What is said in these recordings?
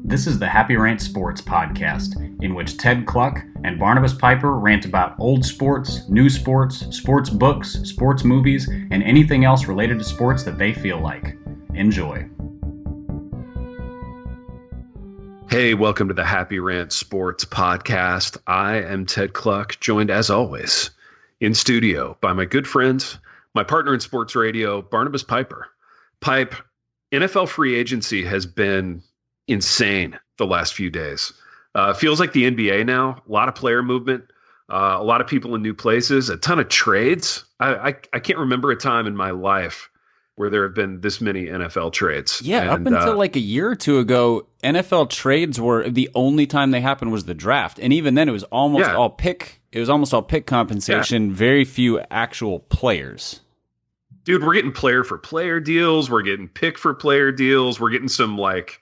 This is the Happy Rant Sports podcast, in which Ted Cluck and Barnabas Piper rant about old sports, new sports, sports books, sports movies, and anything else related to sports that they feel like. Enjoy. Hey, welcome to the Happy Rant Sports podcast. I am Ted Cluck, joined as always in studio by my good friend, my partner in sports radio, Barnabas Piper. Pipe, NFL free agency has been insane the last few days. Feels like the NBA now. A lot of player movement, a lot of people in new places, a ton of trades. I can't remember a time in my life where there have been this many NFL trades. Yeah, up until like a year or two ago, NFL trades were the only time they happened was the draft, and even then it was almost all pick. It was almost all pick compensation. Very few actual players. Dude, we're getting player for player deals. We're getting pick for player deals. We're getting some like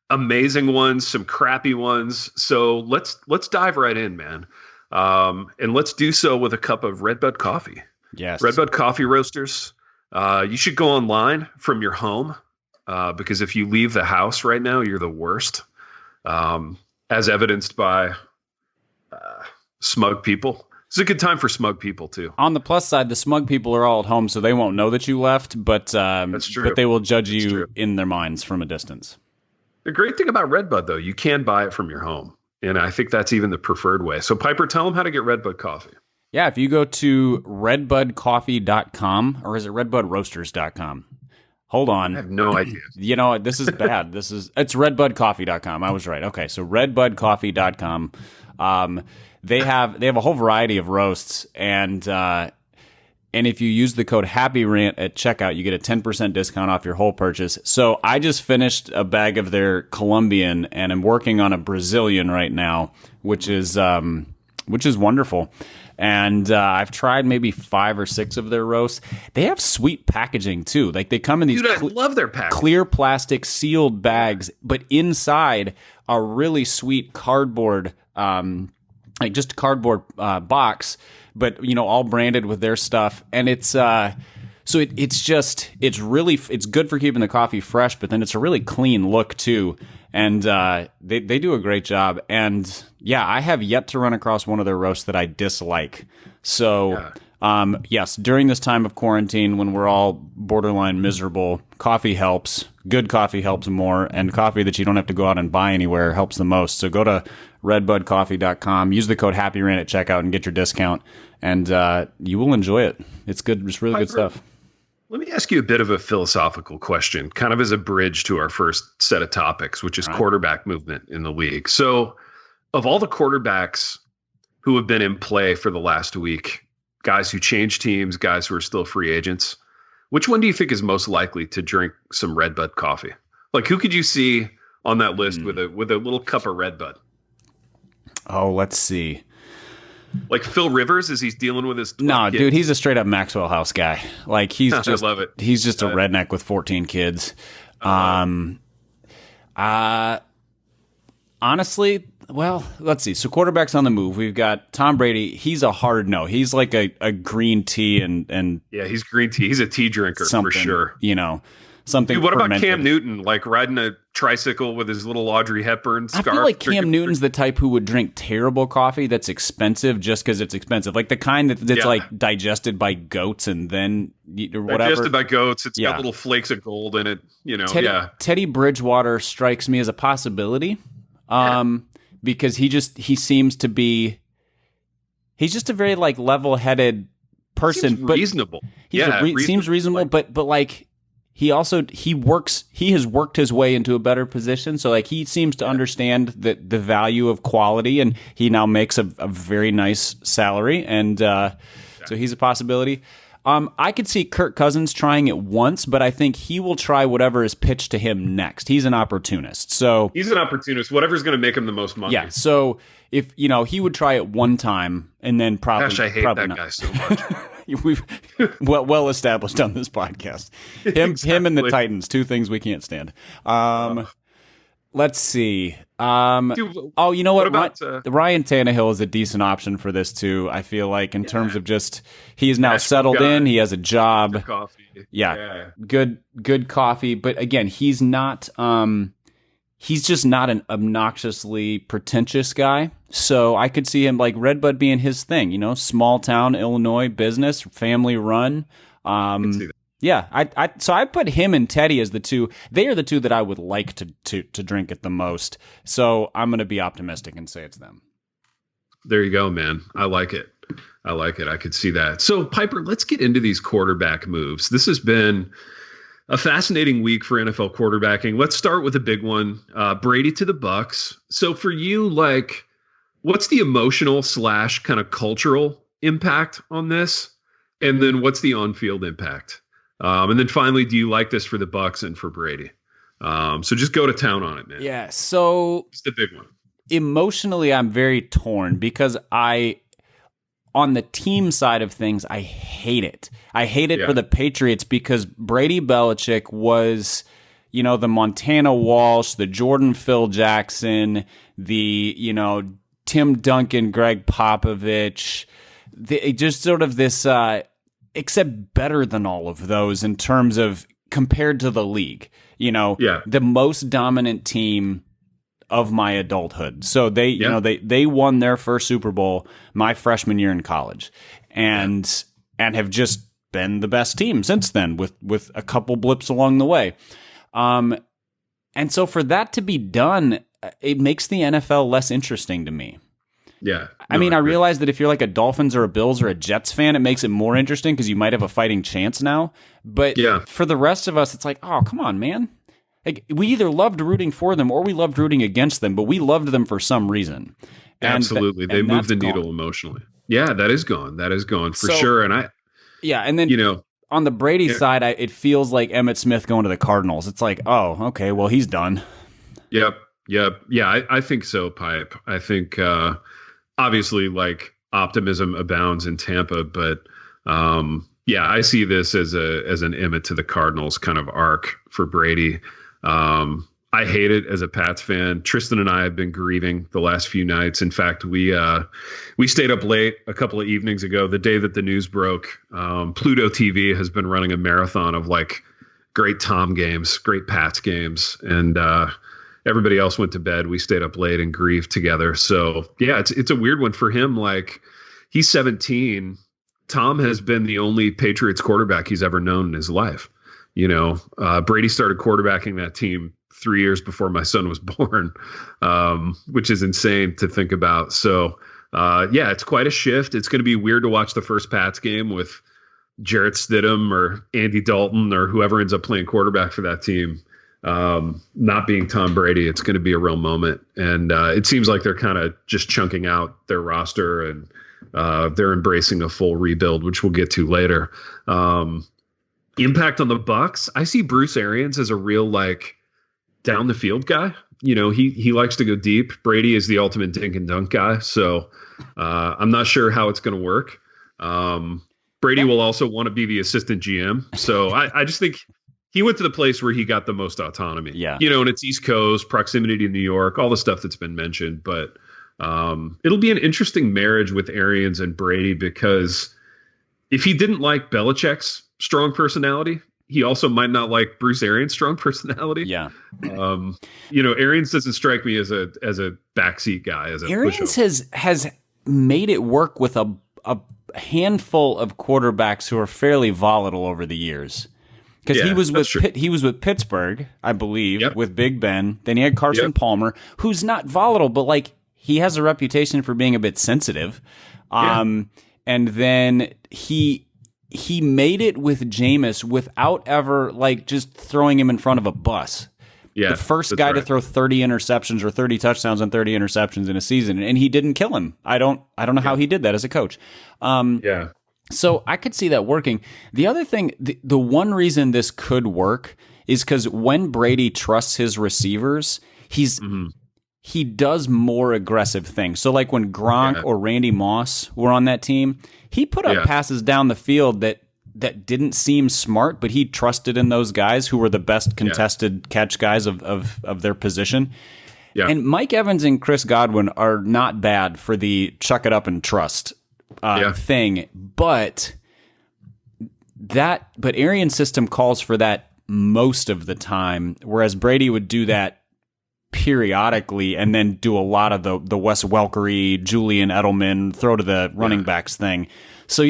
amazing ones, some crappy ones. So let's dive right in, man. And let's do so with a cup of Redbud coffee. Yes. Redbud coffee roasters. You should go online from your home because if you leave the house right now, you're the worst. As evidenced by smug people. It's a good time for smug people, too. On the plus side, the smug people are all at home, so they won't know that you left, but That's true. But they will judge you in their minds from a distance. The great thing about Redbud, though, you can buy it from your home. And I think that's even the preferred way. So, Piper, tell them how to get Redbud coffee. Yeah, if you go to redbudcoffee.com, or is it redbudroasters.com? Hold on. I have no idea. You know, this is bad. It's redbudcoffee.com. I was right. Okay, so redbudcoffee.com. They have a whole variety of roasts, and if you use the code HAPPYRANT at checkout, you get a 10% discount off your whole purchase. So I just finished a bag of their Colombian, and I'm working on a Brazilian right now, which is wonderful. And I've tried maybe 5 or 6 of their roasts. They have sweet packaging too. Like they come in these I love their packaging. Clear plastic sealed bags, but inside a really sweet cardboard, like just a cardboard box, but you know, all branded with their stuff. And it's it's good for keeping the coffee fresh, but then it's a really clean look too. And they do a great job. And yeah, I have yet to run across one of their roasts that I dislike. So yes, during this time of quarantine, when we're all borderline miserable, coffee helps. Good coffee helps more, and coffee that you don't have to go out and buy anywhere helps the most. So go to redbudcoffee.com, use the code HAPPYRANT at checkout, and get your discount, and you will enjoy it. It's good. It's really good stuff. Let me ask you a bit of a philosophical question, kind of as a bridge to our first set of topics, which is quarterback movement in the league. So of all the quarterbacks who have been in play for the last week, guys who changed teams, guys who are still free agents, which one do you think is most likely to drink some Redbud coffee? Like, who could you see on that list with a little cup of Redbud? Oh, let's see. Like Phil Rivers, as he's dealing with his No, kids? Dude, he's a straight up Maxwell House guy. Like he's just I love it. He's just a redneck with 14 kids. Honestly, well, let's see. So quarterbacks on the move. We've got Tom Brady. He's a hard no. He's like a green tea and yeah, he's green tea. He's a tea drinker for sure. You know, something. Dude, what fermented. about Cam Newton? Like riding a tricycle with his little Audrey Hepburn scarf. I feel like Cam Newton's the type who would drink terrible coffee that's expensive just because it's expensive. Like the kind that's like digested by goats and then or whatever. Digested by goats. It's got little flakes of gold in it. You know, Teddy Bridgewater strikes me as a possibility. Because he seems to be, he's just a very like level-headed person. Seems reasonable. Seems reasonable, but like he has worked his way into a better position. So like he seems to understand the value of quality, and he now makes a very nice salary, and so he's a possibility. I could see Kirk Cousins trying it once, but I think he will try whatever is pitched to him next. He's an opportunist. So he's an opportunist. Whatever's going to make him the most money. Yeah. So if he would try it one time and then probably. Gosh, I hate that guy so much. We've well established on this podcast. Him and the Titans, two things we can't stand. Let's see. Dude, you know what? About, Ryan Tannehill is a decent option for this too. I feel like in terms of just he is now settled in. He has a job. Coffee. Yeah. Good coffee. But again, he's not. he's just not an obnoxiously pretentious guy. So I could see him like Redbud being his thing, you know, small town Illinois business, family run. I can see that. Yeah, so I put him and Teddy as the two. They are the two that I would like to drink it the most. So I'm going to be optimistic and say it's them. There you go, man. I like it. I could see that. So Piper, let's get into these quarterback moves. This has been a fascinating week for NFL quarterbacking. Let's start with a big one. Brady to the Bucks. So for you, like, what's the emotional / kind of cultural impact on this? And then what's the on-field impact? And then finally, do you like this for the Bucks and for Brady? So just go to town on it, man. Yeah. So it's the big one. Emotionally, I'm very torn because on the team side of things, I hate it. I hate it for the Patriots because Brady Belichick was, you know, the Montana Walsh, the Jordan Phil Jackson, the, you know, Tim Duncan, Greg Popovich, just sort of this, except better than all of those in terms of compared to the league, you know, the most dominant team of my adulthood. So they, you know, they won their first Super Bowl my freshman year in college and have just been the best team since then with a couple blips along the way. And so for that to be done, it makes the NFL less interesting to me. Yeah. I mean, I realize that if you're like a Dolphins or a Bills or a Jets fan, it makes it more interesting because you might have a fighting chance now. But for the rest of us, it's like, oh, come on, man. Like, we either loved rooting for them or we loved rooting against them, but we loved them for some reason. Absolutely. They moved the needle emotionally. Yeah, that is gone. That is gone for sure. And and then, you know, on the Brady side, it feels like Emmitt Smith going to the Cardinals. It's like, oh, okay, well, he's done. Yep. Yeah, I think so, Pipe. I think, obviously, like, optimism abounds in Tampa, but I see this as an Emmitt to the Cardinals kind of arc for Brady. I hate it as a Pats fan. Tristan and I have been grieving the last few nights. In fact, we stayed up late a couple of evenings ago, the day that the news broke. Pluto TV has been running a marathon of like great Tom games, great Pats games, and everybody else went to bed. We stayed up late and grieved together. So yeah, it's a weird one for him. Like, he's 17. Tom has been the only Patriots quarterback he's ever known in his life. You know, Brady started quarterbacking that team 3 years before my son was born, which is insane to think about. So, it's quite a shift. It's going to be weird to watch the first Pats game with Jarrett Stidham or Andy Dalton or whoever ends up playing quarterback for that team, not being Tom Brady. It's going to be a real moment. And it seems like they're kind of just chunking out their roster and they're embracing a full rebuild, which we'll get to later. Impact on the Bucks. I see Bruce Arians as a real, like, down the field guy. You know, he likes to go deep. Brady is the ultimate dink and dunk guy. So I'm not sure how it's going to work. Brady will also want to be the assistant GM. So I just think he went to the place where he got the most autonomy. Yeah. You know, and it's East Coast, proximity to New York, all the stuff that's been mentioned. But it'll be an interesting marriage with Arians and Brady because if he didn't like Belichick's strong personality, he also might not like Bruce Arians' strong personality. Yeah. You know, Arians doesn't strike me as a backseat guy. As a Arians has made it work with a handful of quarterbacks who are fairly volatile over the years. Because he was with Pittsburgh, I believe, with Big Ben. Then he had Carson Palmer, who's not volatile, but like he has a reputation for being a bit sensitive. And then he made it with Jameis without ever like just throwing him in front of a bus. Yeah, the first guy to throw 30 interceptions or 30 touchdowns on 30 interceptions in a season, and he didn't kill him. I don't know how he did that as a coach. So I could see that working. The other thing, the one reason this could work is because when Brady trusts his receivers, he does more aggressive things. So like when Gronk or Randy Moss were on that team, he put up passes down the field that didn't seem smart, but he trusted in those guys who were the best contested catch guys of their position. Yeah. And Mike Evans and Chris Godwin are not bad for the chuck it up and trust thing, but Arians' system calls for that most of the time, whereas Brady would do that periodically and then do a lot of the Wes Welkery, Julian Edelman, throw to the running backs thing. So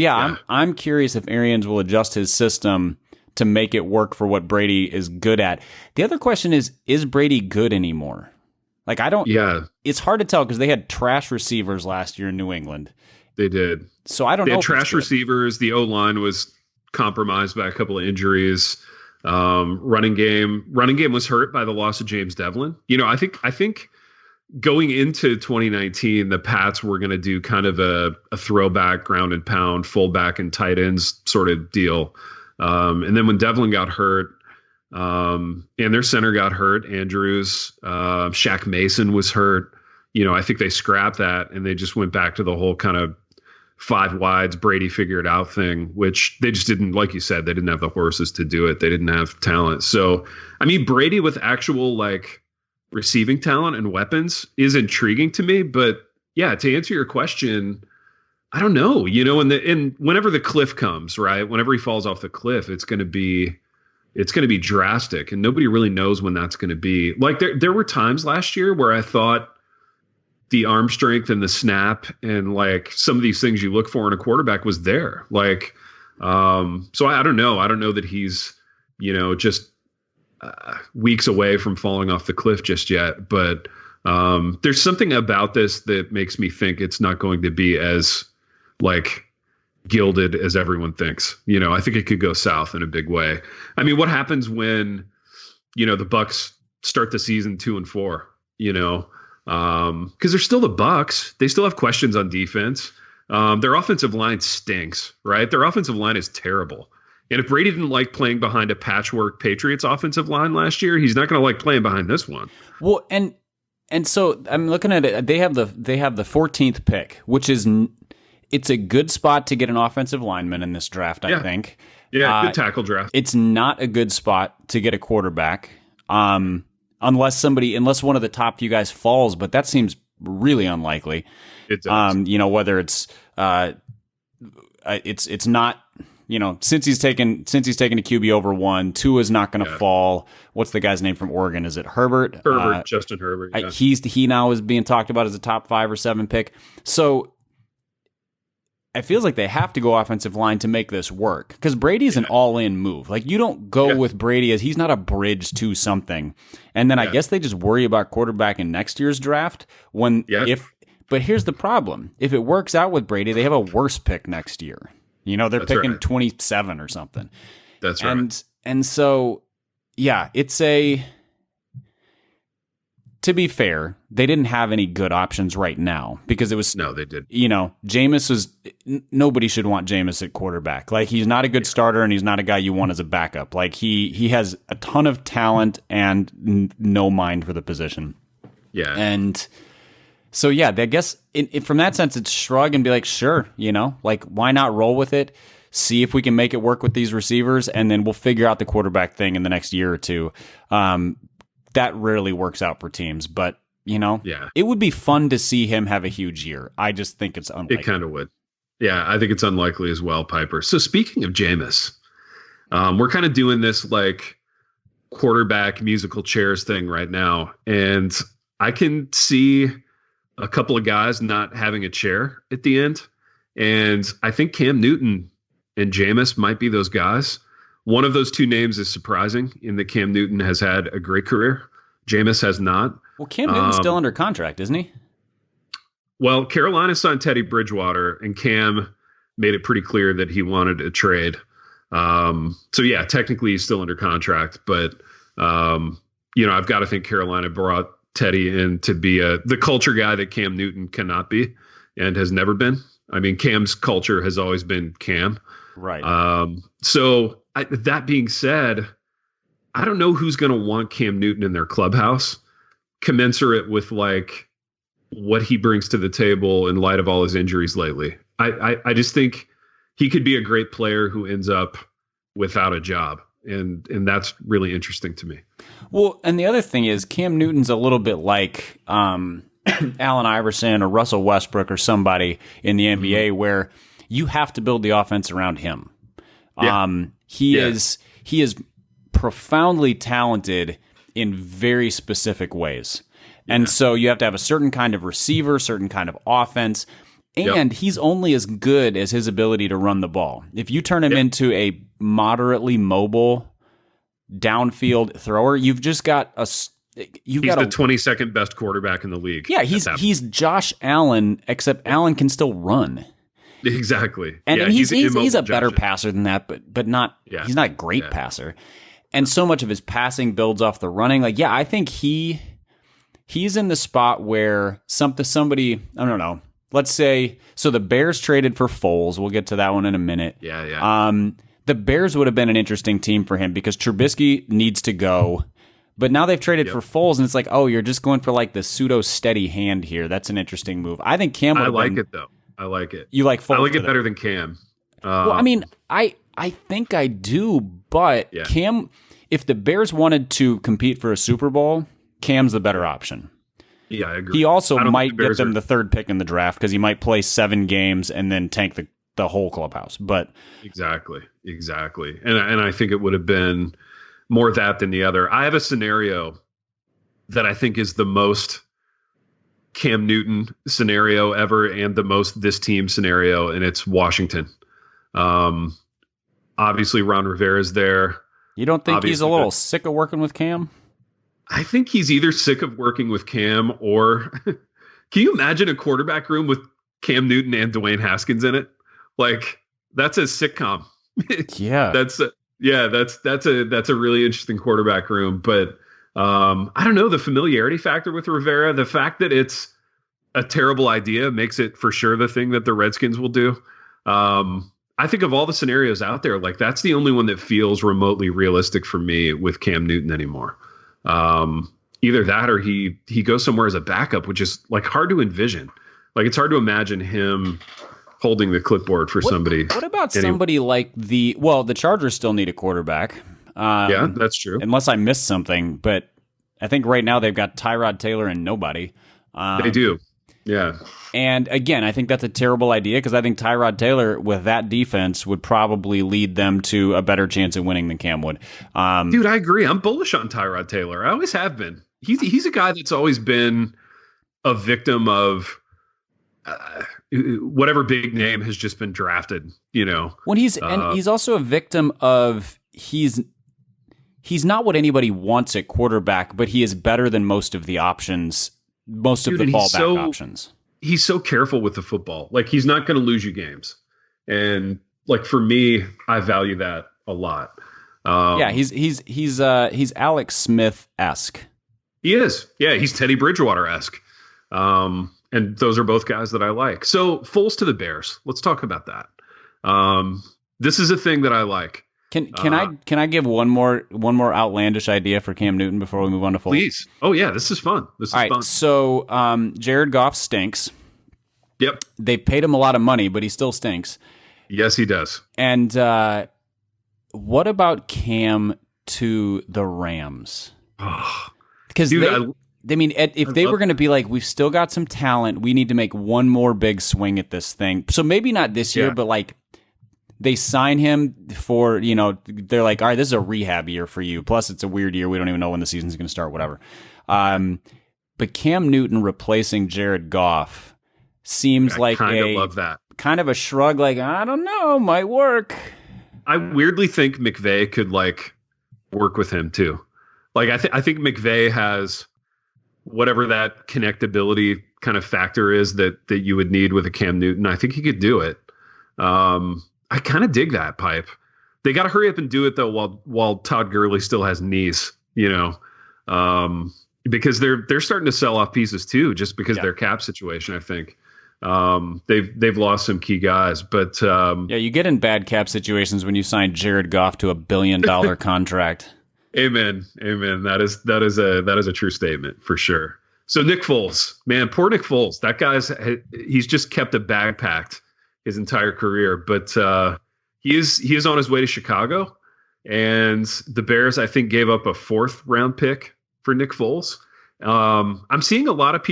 I'm curious if Arians will adjust his system to make it work for what Brady is good at. The other question is Brady good anymore? Like, it's hard to tell because they had trash receivers last year in New England. They did. So I don't know. They had trash receivers. The O-line was compromised by a couple of injuries. Running game was hurt by the loss of James Devlin. I think going into 2019, the Pats were going to do kind of a throwback, ground and pound, fullback and tight ends sort of deal. And then when Devlin got hurt, and their center got hurt, Andrews, Shaq Mason was hurt. I think they scrapped that and they just went back to the whole kind of 5 wides, Brady figured out thing, which they just didn't, like you said, they didn't have the horses to do it. They didn't have talent. So, I mean, Brady with actual like receiving talent and weapons is intriguing to me. But yeah, to answer your question, I don't know, and whenever the cliff comes, right, whenever he falls off the cliff, it's going to be drastic, and nobody really knows when that's going to be. Like there were times last year where I thought the arm strength and the snap and like some of these things you look for in a quarterback was there. Like, so I don't know. I don't know that he's, just weeks away from falling off the cliff just yet. But there's something about this that makes me think it's not going to be as like gilded as everyone thinks. I think it could go south in a big way. I mean, what happens when, the Bucs start the season 2-4, because they're still the Bucs. They still have questions on defense. Their offensive line stinks, right? Their offensive line is terrible. And if Brady didn't like playing behind a patchwork Patriots offensive line last year, he's not going to like playing behind this one. Well, and so I'm looking at it. They have the 14th pick, which is it's a good spot to get an offensive lineman in this draft. I think. Yeah, good tackle draft. It's not a good spot to get a quarterback. Unless one of the top few guys falls, but that seems really unlikely. It does. Whether it's not, since he's taken a QB over 1, 2 is not going to fall. What's the guy's name from Oregon? Is it Herbert? Justin Herbert. Yeah. He now is being talked about as a top 5 or 7 pick. So it feels like they have to go offensive line to make this work because Brady's an all-in move. Like, you don't go with Brady as he's not a bridge to something. And then I guess they just worry about quarterback in next year's draft but here's the problem. If it works out with Brady, they have a worse pick next year. They're picking 27 or something. That's right. And so, it's to be fair, they didn't have any good options right now because it was... No, they did. Jameis was... Nobody should want Jameis at quarterback. Like, he's not a good starter and he's not a guy you want as a backup. Like, he has a ton of talent and no mind for the position. Yeah. And so, I guess from that sense, it's shrug and be like, sure, like, why not roll with it? See if we can make it work with these receivers, and then we'll figure out the quarterback thing in the next year or two. That rarely works out for teams, but it would be fun to see him have a huge year. I just think it's unlikely. It kind of would. Yeah, I think it's unlikely as well, Piper. So speaking of Jameis, we're kind of doing this like quarterback musical chairs thing right now, and I can see a couple of guys not having a chair at the end, and I think Cam Newton and Jameis might be those guys. One of those two names is surprising in that Cam Newton has had a great career. Jameis has not. Well, Cam Newton's still under contract, isn't he? Well, Carolina signed Teddy Bridgewater, and Cam made it pretty clear that he wanted a trade. So, technically he's still under contract. But, I've got to think Carolina brought Teddy in to be the culture guy that Cam Newton cannot be and has never been. I mean, Cam's culture has always been Cam. Right. So that being said, I don't know who's going to want Cam Newton in their clubhouse, commensurate with like what he brings to the table in light of all his injuries lately. I just think he could be a great player who ends up without a job. And that's really interesting to me. Well, and the other thing is Cam Newton's a little bit like Allen Iverson or Russell Westbrook or somebody in the NBA where you have to build the offense around him. He is profoundly talented in very specific ways. And so you have to have a certain kind of receiver, certain kind of offense. And he's only as good as his ability to run the ball. If you turn him into a moderately mobile downfield thrower, you've just got he's the 22nd best quarterback in the league. Yeah, he's Josh Allen, except Allen can still run. Exactly. And he's a better passer than that, but not he's not a great passer. And so much of his passing builds off the running. Like, I think he's in the spot where somebody, I don't know, let's say, so the Bears traded for Foles. We'll get to that one in a minute. The Bears would have been an interesting team for him because Trubisky needs to go. But now they've traded for Foles, and it's like, oh, you're just going for like the pseudo steady hand here. That's an interesting move. I think Cam. I like it though. I like it. You like Foles? I like it better than Cam. Well, I mean, I think I do, but Cam. If the Bears wanted to compete for a Super Bowl, Cam's the better option. Yeah, I agree. He also might get them the third pick in the draft because he might play 7 games and then tank the whole clubhouse. But exactly, and I think it would have been more that than the other. I have a scenario that I think is the most Cam Newton scenario ever and the most this team scenario, and it's Washington. Obviously, Ron Rivera's there. You don't think he's a little sick of working with Cam? I think he's either sick of working with Cam or can you imagine a quarterback room with Cam Newton and Dwayne Haskins in it? Like, that's a sitcom. Yeah. That's a really interesting quarterback room. But I don't know, the familiarity factor with Rivera, the fact that it's a terrible idea makes it for sure the thing that the Redskins will do. I think of all the scenarios out there, like that's the only one that feels remotely realistic for me with Cam Newton anymore. Either that or he goes somewhere as a backup, which is like hard to envision. Like it's hard to imagine him holding the clipboard for somebody. What about somebody like the Chargers still need a quarterback. Yeah, that's true. Unless I missed something, but I think right now they've got Tyrod Taylor and nobody. They do. Yeah. And again, I think that's a terrible idea because I think Tyrod Taylor with that defense would probably lead them to a better chance at winning than Cam would. Dude, I agree. I'm bullish on Tyrod Taylor. I always have been. He's a guy that's always been a victim of whatever big name has just been drafted, you know. When he's also a victim of he's not what anybody wants at quarterback, but he is better than most of the options. Most of the fallback options. He's so careful with the football. Like he's not going to lose you games. And like for me, I value that a lot. He's Alex Smith-esque. He is. Yeah, he's Teddy Bridgewater-esque. And those are both guys that I like. So Foles to the Bears. Let's talk about that. This is a thing that I like. Can I give one more outlandish idea for Cam Newton before we move on to Foles? Please. Oh yeah, this is fun. All right, so Jared Goff stinks. Yep. They paid him a lot of money, but he still stinks. Yes, he does. And what about Cam to the Rams? Because if they were going to be like, we've still got some talent, we need to make one more big swing at this thing. So maybe not this year, but like. They sign him for, they're like, all right, this is a rehab year for you. Plus, it's a weird year. We don't even know when the season's going to start, whatever. But Cam Newton replacing Jared Goff seems like love that. Kind of a shrug, like, I don't know, might work. I weirdly think McVay could, like, work with him, too. Like, I think McVay has whatever that connectability kind of factor is that you would need with a Cam Newton. I think he could do it. I kind of dig that pipe. They got to hurry up and do it though, while Todd Gurley still has knees, because they're starting to sell off pieces too, just because their cap situation. I think they've lost some key guys, but you get in bad cap situations when you sign Jared Goff to $1 billion contract. Amen. That is a true statement for sure. So Nick Foles, man, poor Nick Foles. That he's just kept a bag packed his entire career, but he is on his way to Chicago, and the Bears, I think, gave up a 4th round pick for Nick Foles. I'm seeing a lot of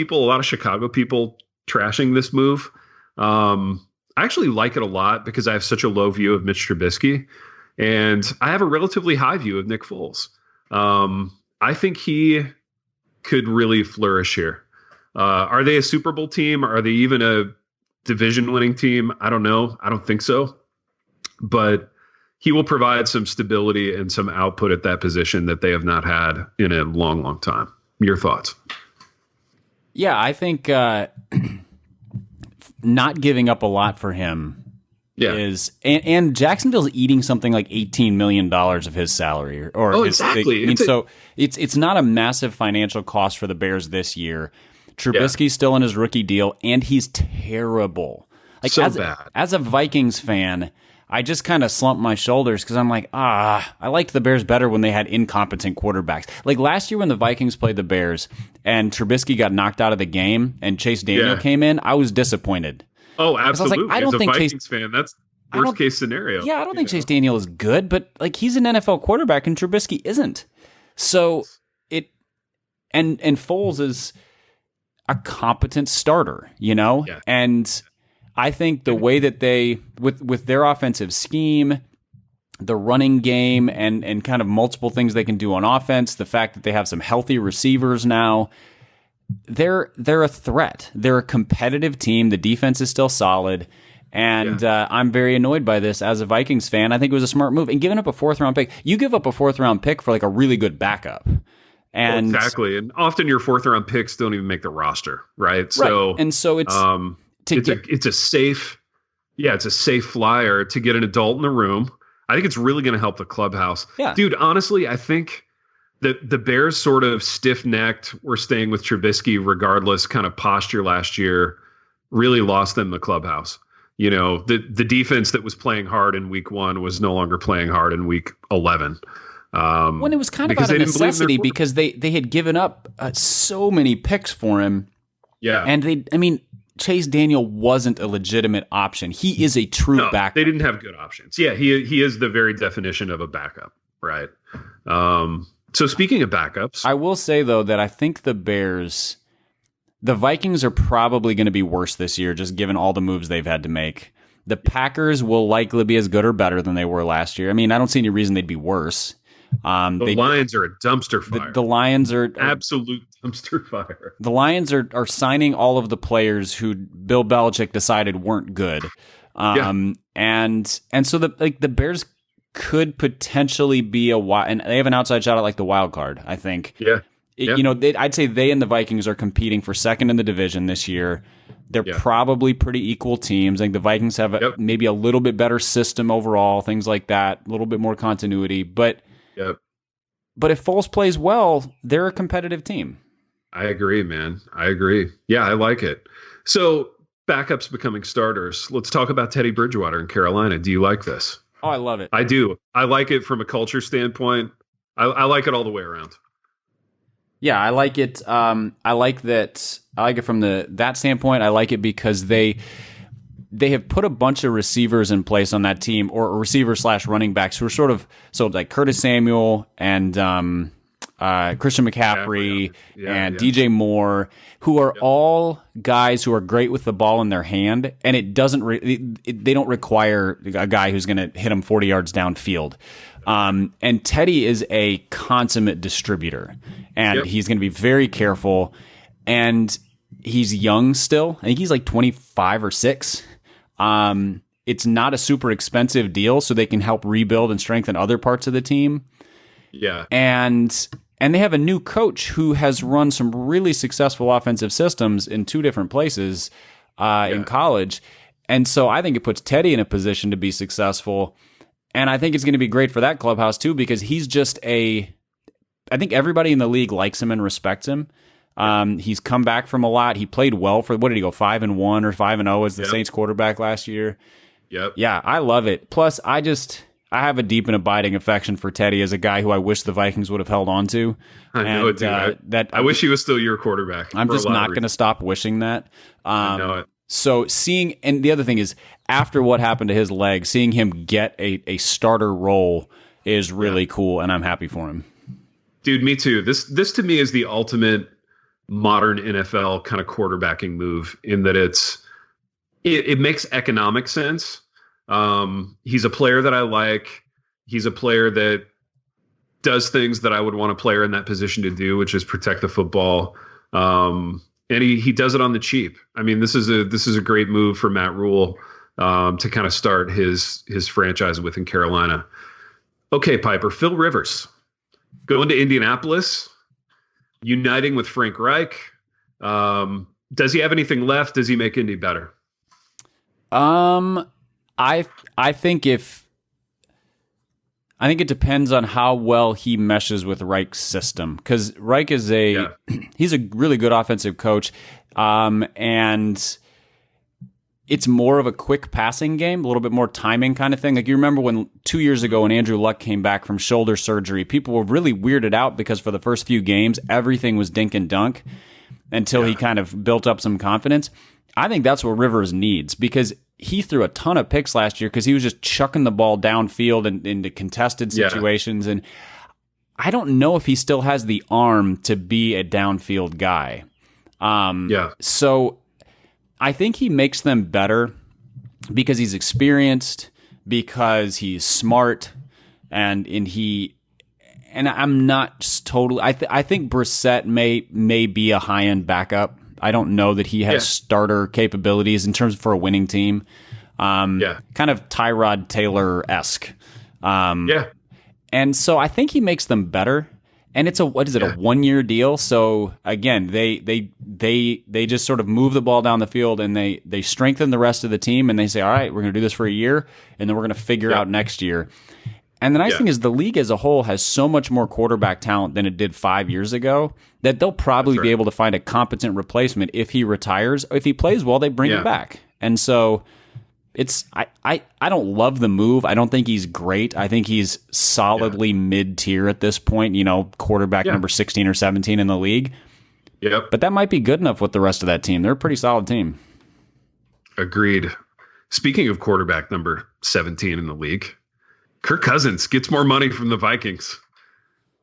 Chicago people trashing this move. I actually like it a lot because I have such a low view of Mitch Trubisky, and I have a relatively high view of Nick Foles. I think he could really flourish here. Are they a Super Bowl team? Are they even a division-winning team? I don't know. I don't think so. But he will provide some stability and some output at that position that they have not had in a long, long time. Your thoughts? Yeah, I think not giving up a lot for him is, and Jacksonville's eating something like $18 million of his salary. Exactly. It's not a massive financial cost for the Bears this year. Trubisky's still in his rookie deal, and he's terrible. Like, bad. As a Vikings fan, I just kind of slumped my shoulders because I'm like, I liked the Bears better when they had incompetent quarterbacks. Like last year when the Vikings played the Bears and Trubisky got knocked out of the game and Chase Daniel came in, I was disappointed. Oh, absolutely. I was like, I don't think Vikings fan, that's worst case scenario. Yeah, I don't think Chase Daniel is good, but like he's an NFL quarterback and Trubisky isn't. So and Foles is a competent starter, Yeah. And I think the way that they, with their offensive scheme, the running game, and kind of multiple things they can do on offense, the fact that they have some healthy receivers now, they're a threat. They're a competitive team. The defense is still solid. And I'm very annoyed by this as a Vikings fan. I think it was a smart move. And giving up a 4th-round pick, you give up a 4th-round pick for like a really good backup. And exactly. And often your 4th-round picks don't even make the roster, right? Right. So it's a safe flyer to get an adult in the room. I think it's really going to help the clubhouse. Yeah. Dude, honestly, I think the Bears sort of stiff-necked, we're staying with Trubisky regardless kind of posture last year really lost them the clubhouse. The defense that was playing hard in week 1 was no longer playing hard in week 11. When it was kind of out of necessity because they had given up so many picks for him. Yeah. And Chase Daniel wasn't a legitimate option. He is a true backup. They didn't have good options. Yeah, he is the very definition of a backup, right? So speaking of backups, I will say though that I think the Vikings are probably going to be worse this year, just given all the moves they've had to make. The Packers will likely be as good or better than they were last year. I don't see any reason they'd be worse. The Lions are a dumpster fire. The Lions are absolute dumpster fire. The Lions are signing all of the players who Bill Belichick decided weren't good. And so the Bears could potentially be and they have an outside shot at like the wild card, I think. Yeah. I'd say they and the Vikings are competing for second in the division this year. They're probably pretty equal teams. I think the Vikings have maybe a little bit better system overall, things like that, a little bit more continuity. But if Foles plays well, they're a competitive team. I agree, man. I agree. Yeah, I like it. So backups becoming starters. Let's talk about Teddy Bridgewater in Carolina. Do you like this? Oh, I love it. I do. I like it from a culture standpoint. I like it all the way around. Yeah, I like it. I like that. I like it from that standpoint. I like it because they have put a bunch of receivers in place on that team, or receiver/running backs who are like Curtis Samuel and Christian McCaffrey and DJ Moore, who are all guys who are great with the ball in their hand, and it doesn't. They don't require a guy who's going to hit them 40 yards downfield. And Teddy is a consummate distributor, and he's going to be very careful. And he's young still. I think he's like 25 or 6. It's not a super expensive deal, so they can help rebuild and strengthen other parts of the team. Yeah. And they have a new coach who has run some really successful offensive systems in 2 different places in college. And so I think it puts Teddy in a position to be successful. And I think it's going to be great for that clubhouse too, because he's just I think everybody in the league likes him and respects him. He's come back from a lot. He played well for, what did he go, 5-1 or 5-0 as the Saints quarterback last year? Yep. Yeah, I love it. Plus, I have a deep and abiding affection for Teddy as a guy who I wish the Vikings would have held on to. I know it, dude. I wish he was still your quarterback. I'm just not going to stop wishing that. I know it. So and the other thing is, after what happened to his leg, seeing him get a starter role is really cool, and I'm happy for him. Dude, me too. This to me is the ultimate modern NFL kind of quarterbacking move, in that it makes economic sense. He's a player that I like. He's a player that does things that I would want a player in that position to do, which is protect the football. And he does it on the cheap. I mean, this is a great move for Matt Rule to kind of start his franchise with in Carolina. Okay, Piper, Phil Rivers going to Indianapolis, uniting with Frank Reich. Does he have anything left? Does he make Indy better? I think it depends on how well he meshes with Reich's system, because Reich is he's a really good offensive coach, and it's more of a quick passing game, a little bit more timing kind of thing. Like, you remember when 2 years ago when Andrew Luck came back from shoulder surgery, people were really weirded out because for the first few games, everything was dink and dunk until he kind of built up some confidence. I think that's what Rivers needs, because he threw a ton of picks last year because he was just chucking the ball downfield and into contested situations. And I don't know if he still has the arm to be a downfield guy. So I think he makes them better because he's experienced, because he's smart, and I'm not totally. I think Brissett may be a high end backup. I don't know that he has starter capabilities in terms for a winning team. Kind of Tyrod Taylor-esque. And so I think he makes them better. And it's a 1-year deal. So again, they just sort of move the ball down the field, and they strengthen the rest of the team, and they say, all right, we're going to do this for a year, and then we're going to figure out next year. And the nice thing is the league as a whole has so much more quarterback talent than it did 5 years ago that they'll probably be able to find a competent replacement if he retires. If he plays well, they bring him back. And so I don't love the move. I don't think he's great. I think he's solidly mid-tier at this point, quarterback number 16 or 17 in the league. Yep. But that might be good enough with the rest of that team. They're a pretty solid team. Agreed. Speaking of quarterback number 17 in the league, Kirk Cousins gets more money from the Vikings.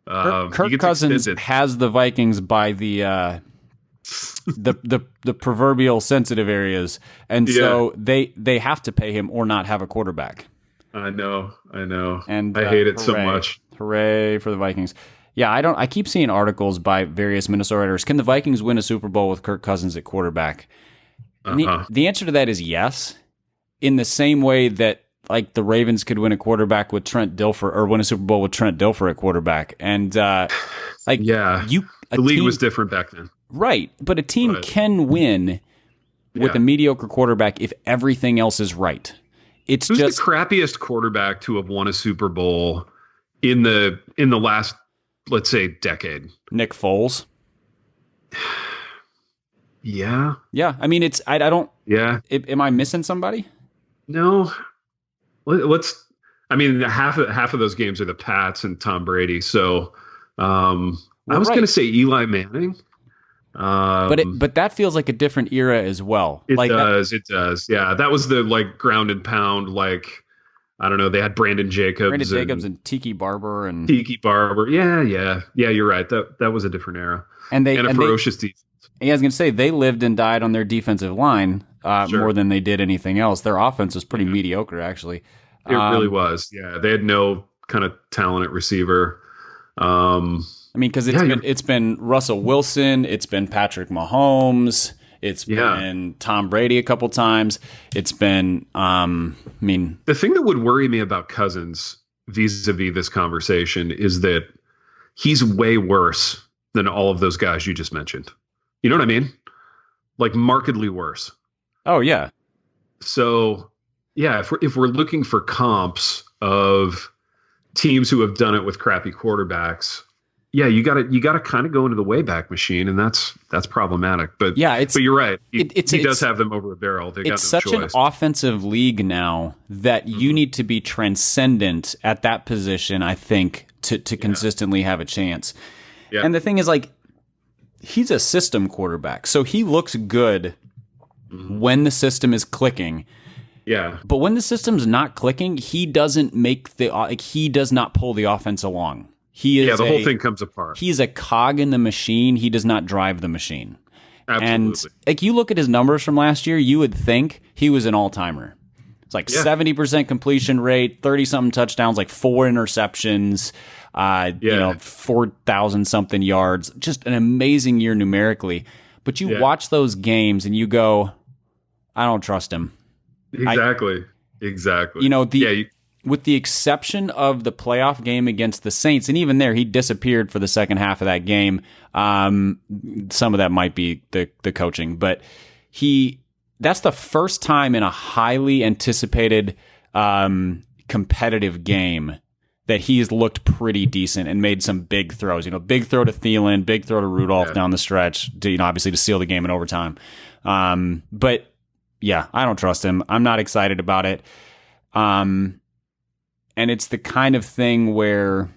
Kirk Cousins has the Vikings by the proverbial sensitive areas, and so they have to pay him or not have a quarterback. I know, and I hate it so much. Hooray for the Vikings! Yeah, I keep seeing articles by various Minnesota writers. Can the Vikings win a Super Bowl with Kirk Cousins at quarterback? And the answer to that is yes. In the same way that, like, the Ravens could win a quarterback with Trent Dilfer, or win a Super Bowl with Trent Dilfer at quarterback. And the league was different back then. Right. But a team can win with a mediocre quarterback if everything else is right. Who's the crappiest quarterback to have won a Super Bowl in the last, let's say, decade? Nick Foles. Yeah. Yeah. I mean, I don't. Yeah. Am I missing somebody? No. Half of those games are the Pats and Tom Brady. So I was going to say Eli Manning. But that feels like a different era as well. It does. Yeah. That was the ground and pound, I don't know. They had Brandon Jacobs and Tiki Barber Yeah. You're right. That was a different era. And a ferocious defense. Yeah, I was going to say they lived and died on their defensive line more than they did anything else. Their offense was pretty mediocre, actually. It really was. Yeah, they had no kind of talent at receiver. Because it's been Russell Wilson, it's been Patrick Mahomes, it's been Tom Brady a couple times. It's been, the thing that would worry me about Cousins vis-a-vis this conversation is that he's way worse than all of those guys you just mentioned. You know what I mean? Markedly worse. Oh yeah. So yeah, if we're looking for comps of teams who have done it with crappy quarterbacks, yeah, you got to kind of go into the Wayback Machine, and that's problematic. But yeah, but you're right. He does have them over a barrel. They got no choice. It's such an offensive league now that you need to be transcendent at that position, I think, to consistently have a chance. Yeah. And the thing is, he's a system quarterback, so he looks good when the system is clicking. Yeah. But when the system's not clicking, he doesn't he does not pull the offense along. The whole thing comes apart. He's a cog in the machine. He does not drive the machine. Absolutely. And you look at his numbers from last year, you would think he was an all-timer. It's 70% completion rate, 30-something touchdowns, 4 interceptions. Yeah. 4,000 something yards, just an amazing year numerically. But you watch those games and you go, I don't trust him. Exactly. With the exception of the playoff game against the Saints, and even there, he disappeared for the second half of that game. Some of that might be the coaching, but that's the first time in a highly anticipated competitive game that he's looked pretty decent and made some big throws. Big throw to Thielen, big throw to Rudolph down the stretch, to, obviously to seal the game in overtime. But yeah, I don't trust him. I'm not excited about it. And it's the kind of thing where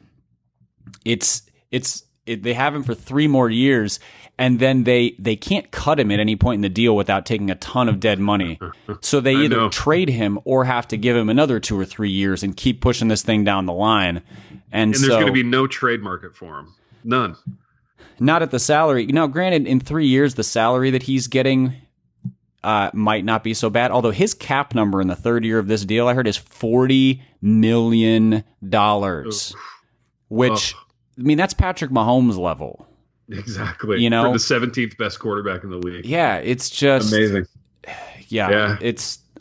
they have him for 3 more years, and then they can't cut him at any point in the deal without taking a ton of dead money. So they either trade him or have to give him another 2 or 3 years and keep pushing this thing down the line. And there's going to be no trade market for him. None. Not at the salary. Granted, in 3 years, the salary that he's getting might not be so bad. Although his cap number in the 3rd year of this deal, I heard, is $40 million, which, I mean, that's Patrick Mahomes level. Exactly. For the 17th best quarterback in the league. Yeah, it's just amazing. Yeah.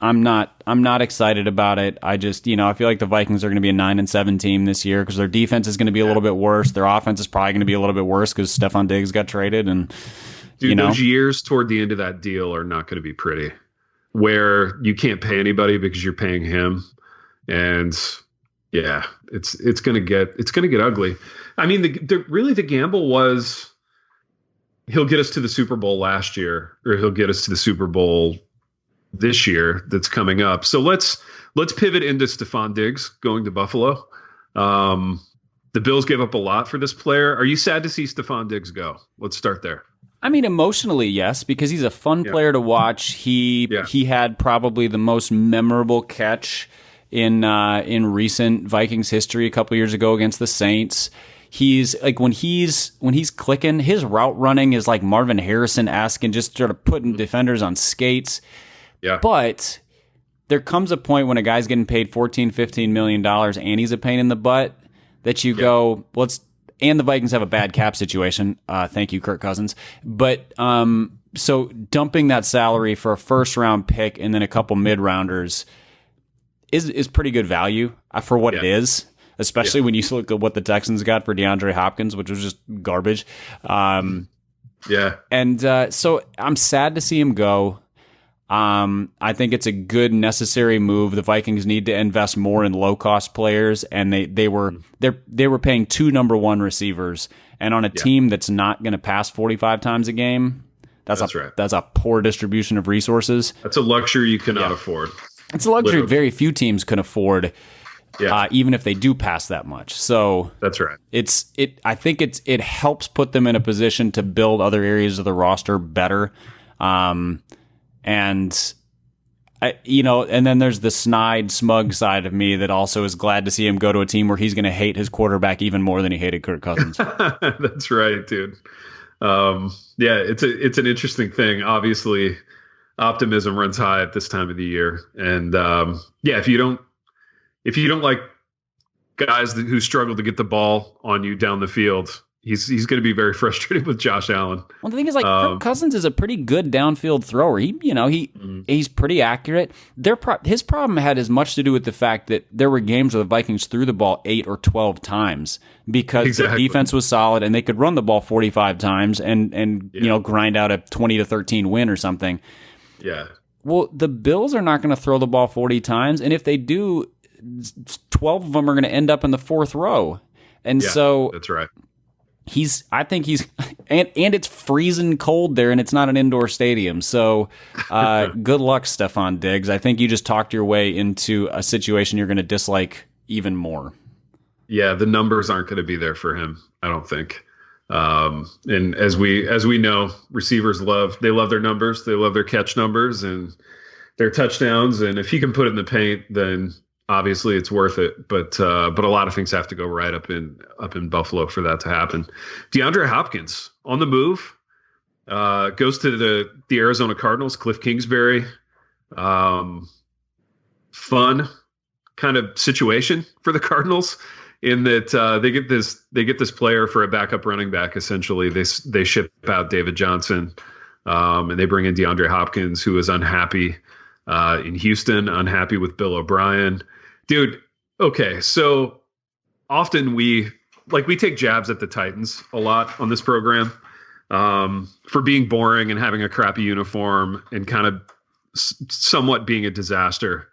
I'm not excited about it. I just, I feel like the Vikings are going to be a 9-7 team this year because their defense is going to be a little bit worse. Their offense is probably going to be a little bit worse because Stephon Diggs got traded, and those years toward the end of that deal are not going to be pretty, where you can't pay anybody because you're paying him. And yeah, it's going to get ugly. I mean, the gamble was he'll get us to the Super Bowl last year, or he'll get us to the Super Bowl this year that's coming up. So let's pivot into Stephon Diggs going to Buffalo. The Bills gave up a lot for this player. Are you sad to see Stephon Diggs go? Let's start there. I mean, emotionally, yes, because he's a fun player to watch. He had probably the most memorable catch in recent Vikings history a couple years ago against the Saints. He's like, when he's clicking, his route running is like Marvin Harrison-esque and just sort of putting defenders on skates. Yeah. But there comes a point when a guy's getting paid $14-15 million and he's a pain in the butt that you go, and the Vikings have a bad cap situation. Thank you, Kirk Cousins. But so dumping that salary for a first-round pick and then a couple mid-rounders is pretty good value for what it is, especially when you look at what the Texans got for DeAndre Hopkins, which was just garbage. And so I'm sad to see him go. I think it's a good, necessary move. The Vikings need to invest more in low-cost players, and they were paying 2 number 1 receivers, and on a team that's not going to pass 45 times a game, that's a poor distribution of resources. That's a luxury you cannot afford. It's a luxury very few teams can afford, even if they do pass that much. So that's right. I think it helps put them in a position to build other areas of the roster better. And then there's the snide, smug side of me that also is glad to see him go to a team where he's going to hate his quarterback even more than he hated Kirk Cousins. That's right, dude. It's an interesting thing. Obviously, optimism runs high at this time of the year, and if you don't like guys who struggle to get the ball on you down the field, he's going to be very frustrated with Josh Allen. Well, the thing is, Kirk Cousins is a pretty good downfield thrower. He's pretty accurate. His problem had as much to do with the fact that there were games where the Vikings threw the ball 8 or 12 times because their defense was solid and they could run the ball 45 times and grind out a 20-13 win or something. Yeah. Well, the Bills are not going to throw the ball 40 times, and if they do, 12 of them are going to end up in the 4th row. And so that's right. I think he's and it's freezing cold there, and it's not an indoor stadium. So good luck, Stephon Diggs. I think you just talked your way into a situation you're going to dislike even more. Yeah, the numbers aren't going to be there for him, I don't think. And as we know, receivers love their numbers, they love their catch numbers and their touchdowns. And if he can put it in the paint, then obviously it's worth it. But a lot of things have to go right up in Buffalo for that to happen. DeAndre Hopkins on the move, goes to the Arizona Cardinals. Cliff Kingsbury, fun kind of situation for the Cardinals. in that they get this player for a backup running back. Essentially, they ship out David Johnson, and they bring in DeAndre Hopkins, who is unhappy in Houston, unhappy with Bill O'Brien. Dude, okay, so often we take jabs at the Titans a lot on this program for being boring and having a crappy uniform and kind of somewhat being a disaster.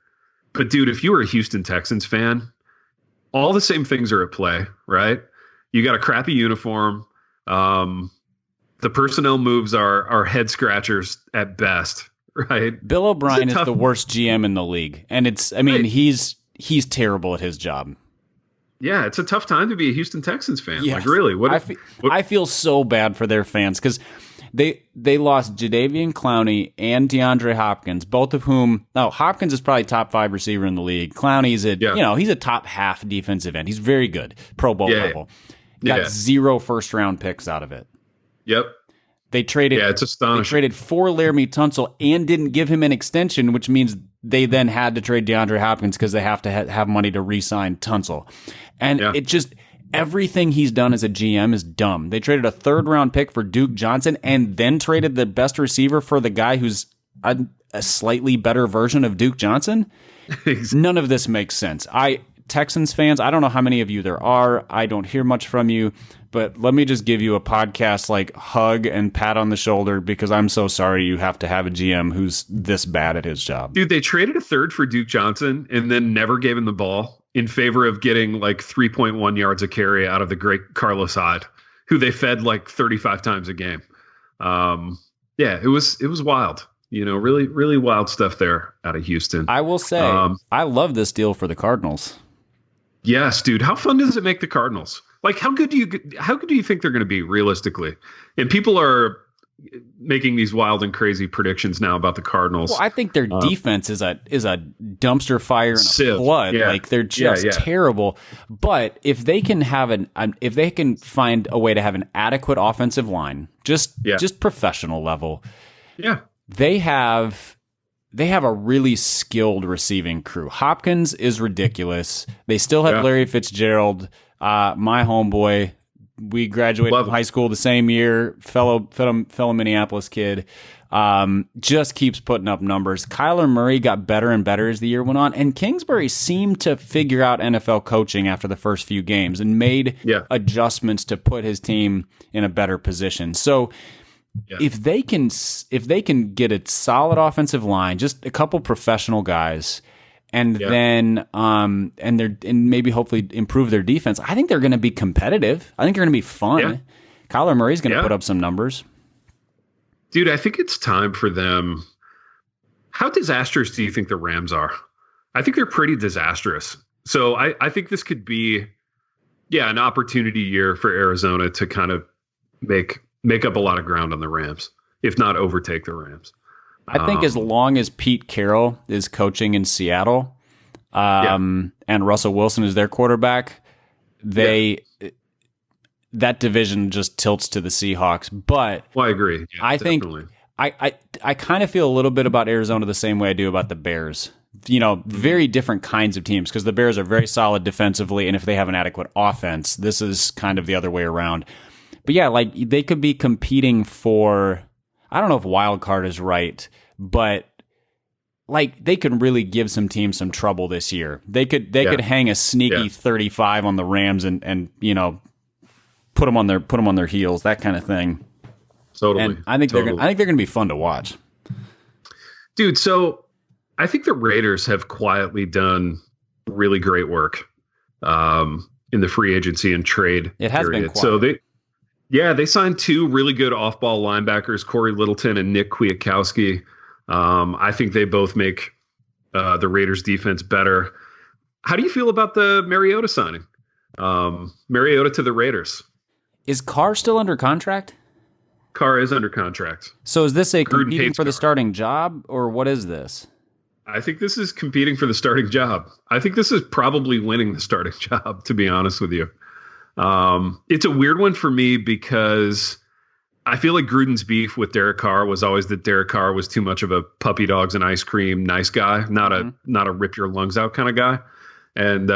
But dude, if you were a Houston Texans fan, all the same things are at play, right? You got a crappy uniform. The personnel moves are head scratchers at best, right? Bill O'Brien is the worst GM in the league, and he's terrible at his job. Yeah, it's a tough time to be a Houston Texans fan. Yes. Like, really? I feel so bad for their fans because they lost Jadeveon Clowney and DeAndre Hopkins, both of whom. No, Hopkins is probably top 5 receiver in the league. Clowney's he's a top half defensive end. He's very good, Pro Bowl level. Got 0 first round picks out of it. Yep. They traded. Yeah, it's astonishing. They traded for Laramie Tunsil and didn't give him an extension, which means they then had to trade DeAndre Hopkins because they have to have money to re-sign Tunsil. And it just, everything he's done as a GM is dumb. They traded a 3rd round pick for Duke Johnson and then traded the best receiver for the guy who's a slightly better version of Duke Johnson. None of this makes sense. Texans fans, I don't know how many of you there are. I don't hear much from you, but let me just give you a podcast like hug and pat on the shoulder because I'm so sorry you have to have a GM who's this bad at his job. Dude, they traded a 3rd for Duke Johnson and then never gave him the ball in favor of getting like 3.1 yards a carry out of the great Carlos Hyde, who they fed like 35 times a game. It was wild. Really, really wild stuff there out of Houston. I will say, I love this deal for the Cardinals. Yes, dude. How fun does it make the Cardinals? Like, how good do you think they're going to be realistically? And people are making these wild and crazy predictions now about the Cardinals. Well, I think their defense is a dumpster fire and a flood. Yeah. Like they're just terrible. But if they can if they can find a way to have an adequate offensive line, just professional level, they have a really skilled receiving crew. Hopkins is ridiculous. They still have Larry Fitzgerald, my homeboy. We graduated from high school the same year, fellow Minneapolis kid. Just keeps putting up numbers. Kyler Murray got better and better as the year went on, and Kingsbury seemed to figure out NFL coaching after the first few games and made adjustments to put his team in a better position. So if they can get a solid offensive line, just a couple professional guys, and then and maybe hopefully improve their defense, I think they're going to be competitive. I think they're going to be fun. Yeah. Kyler Murray's going to put up some numbers. Dude, I think it's time for them. How disastrous do you think the Rams are? I think they're pretty disastrous. So I think this could be an opportunity year for Arizona to kind of make up a lot of ground on the Rams, if not overtake the Rams. I think as long as Pete Carroll is coaching in Seattle, and Russell Wilson is their quarterback, that division just tilts to the Seahawks. But I agree. Yeah, I think I kind of feel a little bit about Arizona the same way I do about the Bears. Very different kinds of teams because the Bears are very solid defensively, and if they have an adequate offense, this is kind of the other way around. But like they could be competing for, I don't know if wild card is right, but like they could really give some teams some trouble this year. They could hang a sneaky 35 on the Rams and put them on their heels, that kind of thing. Totally. And I think they're going to be fun to watch. Dude, so I think the Raiders have quietly done really great work in the free agency and trade. It has been quiet. So they signed 2 really good off-ball linebackers, Corey Littleton and Nick Kwiatkowski. I think they both make the Raiders defense better. How do you feel about the Mariota signing? Mariota to the Raiders. Is Carr still under contract? Carr is under contract. So is this competing for the starting job, or what is this? I think this is competing for the starting job. I think this is probably winning the starting job, to be honest with you. It's a weird one for me because I feel like Gruden's beef with Derek Carr was always that Derek Carr was too much of a puppy dogs and ice cream nice guy, not a rip your lungs out kind of guy. And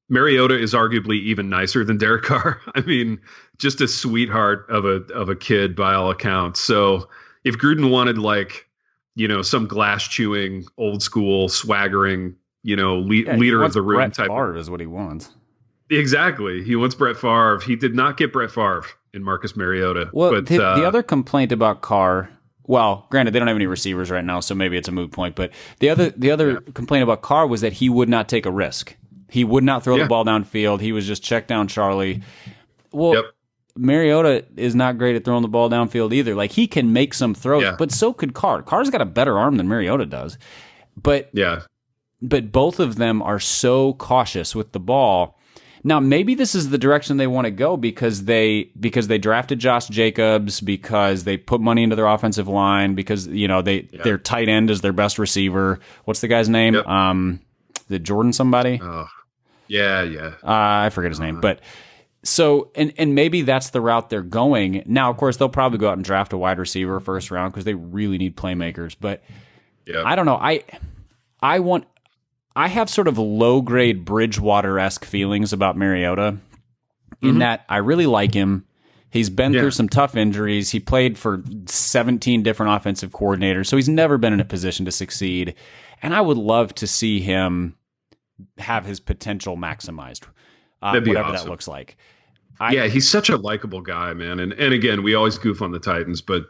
Mariota is arguably even nicer than Derek Carr. I mean, just a sweetheart of a kid by all accounts. So if Gruden wanted like, some glass chewing, old school, swaggering, leader of the room Brett type. Favre is what he wants. Exactly. He wants Brett Favre. He did not get Brett Favre in Marcus Mariota. Well, but the other complaint about Carr, well, granted, they don't have any receivers right now, so maybe it's a moot point. But the other complaint about Carr was that he would not take a risk. He would not throw the ball downfield. He was just check down Charlie. Well, Mariota is not great at throwing the ball downfield either. Like, he can make some throws, but so could Carr. Carr's got a better arm than Mariota does. But both of them are so cautious with the ball. Now, maybe this is the direction they want to go because they drafted Josh Jacobs, because they put money into their offensive line, because their tight end is their best receiver. What's the guy's name? The Jordan somebody? I forget his name, but so and maybe that's the route they're going. Now, of course, they'll probably go out and draft a wide receiver first round because they really need playmakers. But I don't know. I have sort of low-grade Bridgewater-esque feelings about Mariota in that I really like him. He's been through some tough injuries. He played for 17 different offensive coordinators, so he's never been in a position to succeed. And I would love to see him have his potential maximized, whatever that looks like. He's such a likable guy, man. And again, we always goof on the Titans, but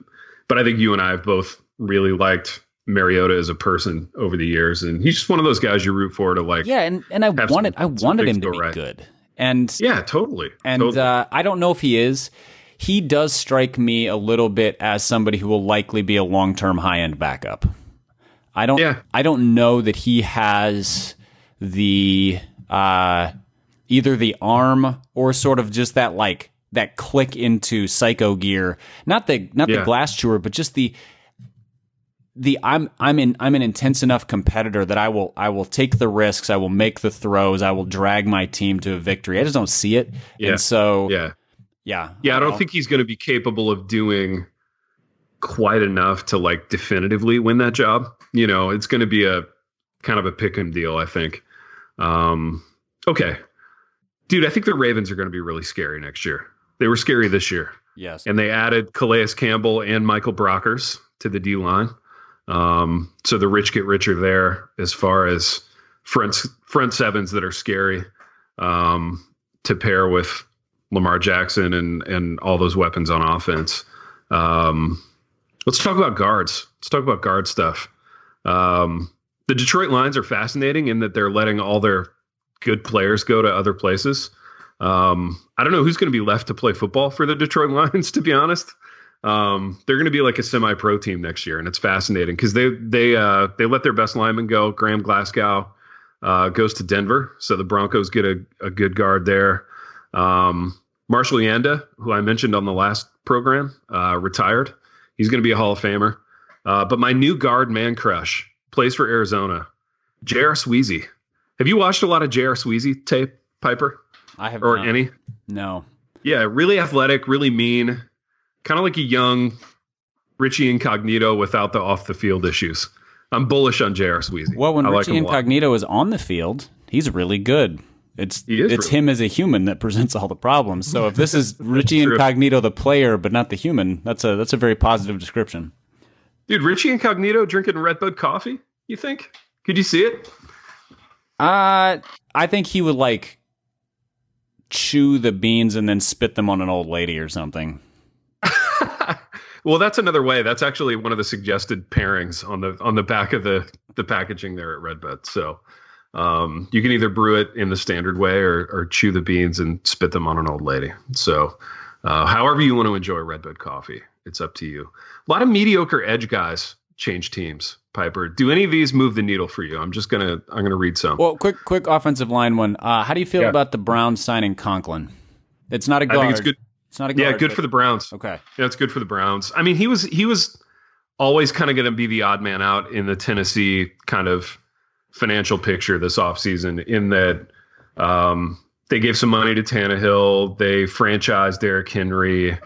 I think you and I have both really liked Mariota as a person over the years, and he's just one of those guys you root for to like. Yeah, and I wanted him to be good, and totally. And I don't know if he is. He does strike me a little bit as somebody who will likely be a long-term high-end backup. I don't know that he has the either the arm or sort of just that click into psycho gear. Not the glass chewer, but just the I'm an intense enough competitor that I will take the risks, I will make the throws, I will drag my team to a victory. I just don't see it. And so I don't think he's going to be capable of doing quite enough to like definitively win that job. It's going to be a kind of a pick 'em deal, I think. Okay. Dude, I think the Ravens are going to be really scary next year. They were scary this year. Yes. And they added Calais Campbell and Michael Brockers to the D-line. So the rich get richer there as far as front sevens that are scary, to pair with Lamar Jackson and all those weapons on offense. Let's talk about guards. Let's talk about guard stuff. The Detroit Lions are fascinating in that they're letting all their good players go to other places. I don't know who's going to be left to play football for the Detroit Lions, to be honest. They're going to be like a semi-pro team next year, and it's fascinating because they let their best lineman go. Graham Glasgow goes to Denver, so the Broncos get a good guard there. Marshall Yanda, who I mentioned on the last program, retired. He's going to be a Hall of Famer. But my new guard man crush plays for Arizona, J.R. Sweezy. Have you watched a lot of J.R. Sweezy tape, Piper? I have or not. Any? No. Yeah, really athletic, really mean. Kind of like a young Richie Incognito without the off-the-field issues. I'm bullish on J.R. Sweezy. Well, when Richie Incognito is on the field, he's really good. It's him as a human that presents all the problems. So if this is Richie Incognito, the player, but not the human, that's a very positive description. Dude, Richie Incognito drinking Redbud coffee, you think? Could you see it? I think he would, like, chew the beans and then spit them on an old lady or something. Well, that's another way. That's actually one of the suggested pairings on the back of the packaging there at Redbud. So you can either brew it in the standard way or chew the beans and spit them on an old lady. So however you want to enjoy Redbud coffee, it's up to you. A lot of mediocre edge guys change teams. Piper, do any of these move the needle for you? I'm gonna read some. Well, quick offensive line one. How do you feel about the Browns signing Conklin? It's not a guard. I think it's good. It's not a guard. Yeah, good for the Browns. Okay. Yeah, it's good for the Browns. I mean, he was always kind of going to be the odd man out in the Tennessee kind of financial picture this offseason in that they gave some money to Tannehill. They franchised Derrick Henry.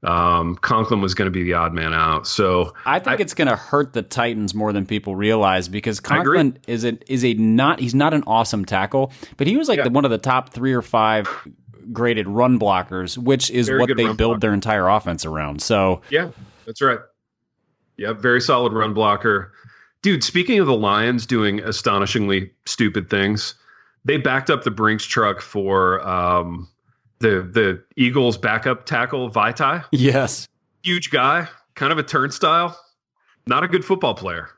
Conklin was going to be the odd man out. So I think it's going to hurt the Titans more than people realize, because I agree. Conklin he's not an awesome tackle, but he was like one of the top 3 or 5 graded run blockers, which is Very what good they run build blocker. their entire offense around. So yeah, that's right. Yeah, very solid run blocker. Dude, speaking of the Lions doing astonishingly stupid things, they backed up the Brinks truck for the Eagles backup tackle, Vitae. yes, Huge guy, kind of a turnstile, not a good football player.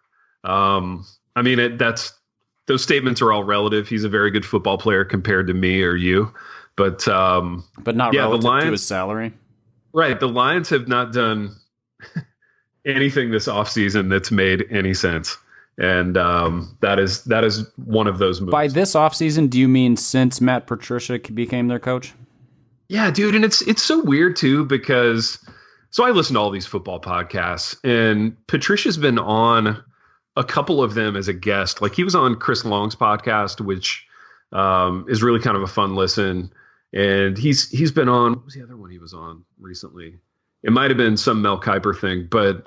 I mean, those statements are all relative. He's a very good football player compared to me or you, but not relative to his salary. Right. The Lions have not done anything this offseason that's made any sense. And that is one of those moves. By this offseason, do you mean since Matt Patricia became their coach? Yeah, dude. And it's so weird, too, because so I listen to all these football podcasts, and Patricia's been on a couple of them as a guest. Like, he was on Chris Long's podcast, which is really kind of a fun listen. And he's been on, what was the other one he was on recently? It might have been some Mel Kiper thing, but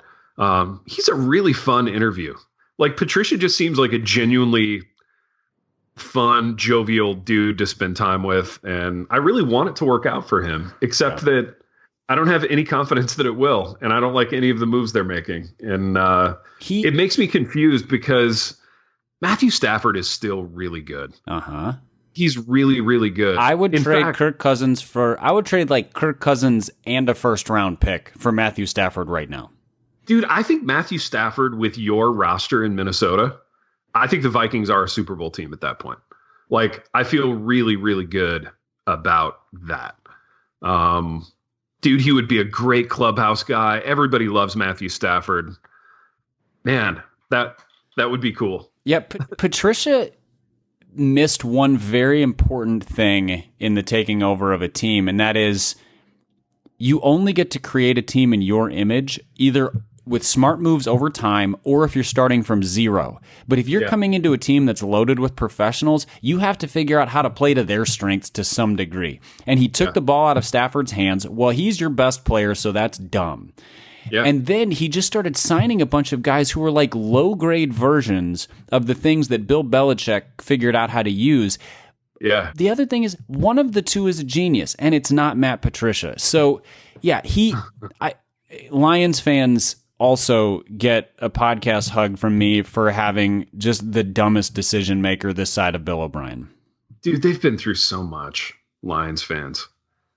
he's a really fun interview. Like, Patricia just seems like a genuinely fun, jovial dude to spend time with. And I really want it to work out for him, except that I don't have any confidence that it will. And I don't like any of the moves they're making. And it makes me confused because Matthew Stafford is still really good. Uh-huh. He's really, really good. I would trade Kirk Cousins like Kirk Cousins and a first-round pick for Matthew Stafford right now. Dude, I think Matthew Stafford with your roster in Minnesota, I think the Vikings are a Super Bowl team at that point. Like, I feel really, really good about that. Dude, he would be a great clubhouse guy. Everybody loves Matthew Stafford. Man, that would be cool. Yeah, Patricia missed one very important thing in the taking over of a team, and that is you only get to create a team in your image, either with smart moves over time or if you're starting from zero. But if you're coming into a team that's loaded with professionals, you have to figure out how to play to their strengths to some degree. And he took the ball out of Stafford's hands. Well, he's your best player, so that's dumb. Yeah. And then he just started signing a bunch of guys who were like low-grade versions of the things that Bill Belichick figured out how to use. Yeah. The other thing is, one of the two is a genius, and it's not Matt Patricia. So, yeah, Lions fans also get a podcast hug from me for having just the dumbest decision maker this side of Bill O'Brien. Dude, they've been through so much, Lions fans.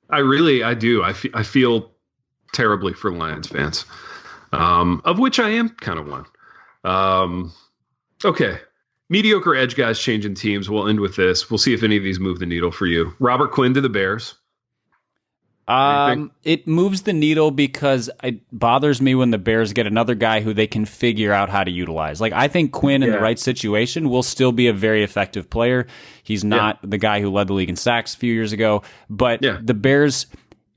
I do. I feel terribly for Lions fans, of which I am kind of one. Okay. Mediocre edge guys changing teams. We'll end with this. We'll see if any of these move the needle for you. Robert Quinn to the Bears. It moves the needle because it bothers me when the Bears get another guy who they can figure out how to utilize. Like, I think Quinn in the right situation will still be a very effective player. He's not the guy who led the league in sacks a few years ago, but the Bears,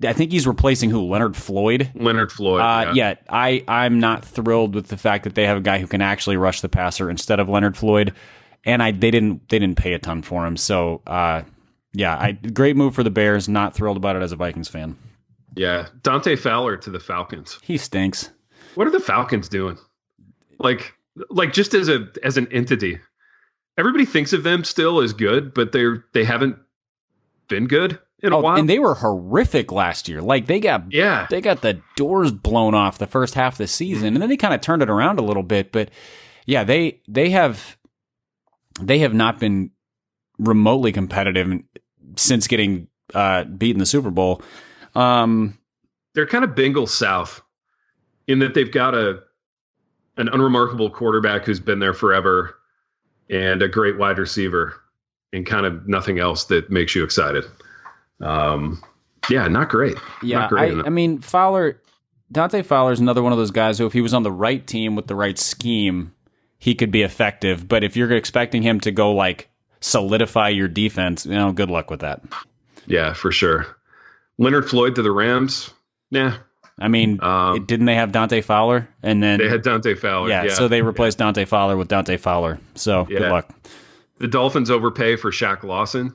I think he's replacing who? Leonard Floyd? I'm not thrilled with the fact that they have a guy who can actually rush the passer instead of Leonard Floyd, and they didn't pay a ton for him. So, great move for the Bears. Not thrilled about it as a Vikings fan. Yeah, Dante Fowler to the Falcons. He stinks. What are the Falcons doing? Like just as an entity, everybody thinks of them still as good, but they haven't been good in a while. And they were horrific last year. Like, they got the doors blown off the first half of the season, and then they kind of turned it around a little bit. But yeah, they have not been remotely competitive since getting beat in the Super Bowl. They're kind of Bengals South in that they've got an unremarkable quarterback who's been there forever and a great wide receiver and kind of nothing else that makes you excited. Not great. Yeah, not great I mean, Dante Fowler is another one of those guys who, if he was on the right team with the right scheme, he could be effective. But if you're expecting him to go like solidify your defense, good luck with that. Yeah, for sure. Leonard Floyd to the Rams. Nah. I mean, didn't they have Dante Fowler? And then they had Dante Fowler. Yeah, so they replaced Dante Fowler with Dante Fowler. So good luck. The Dolphins overpay for Shaq Lawson.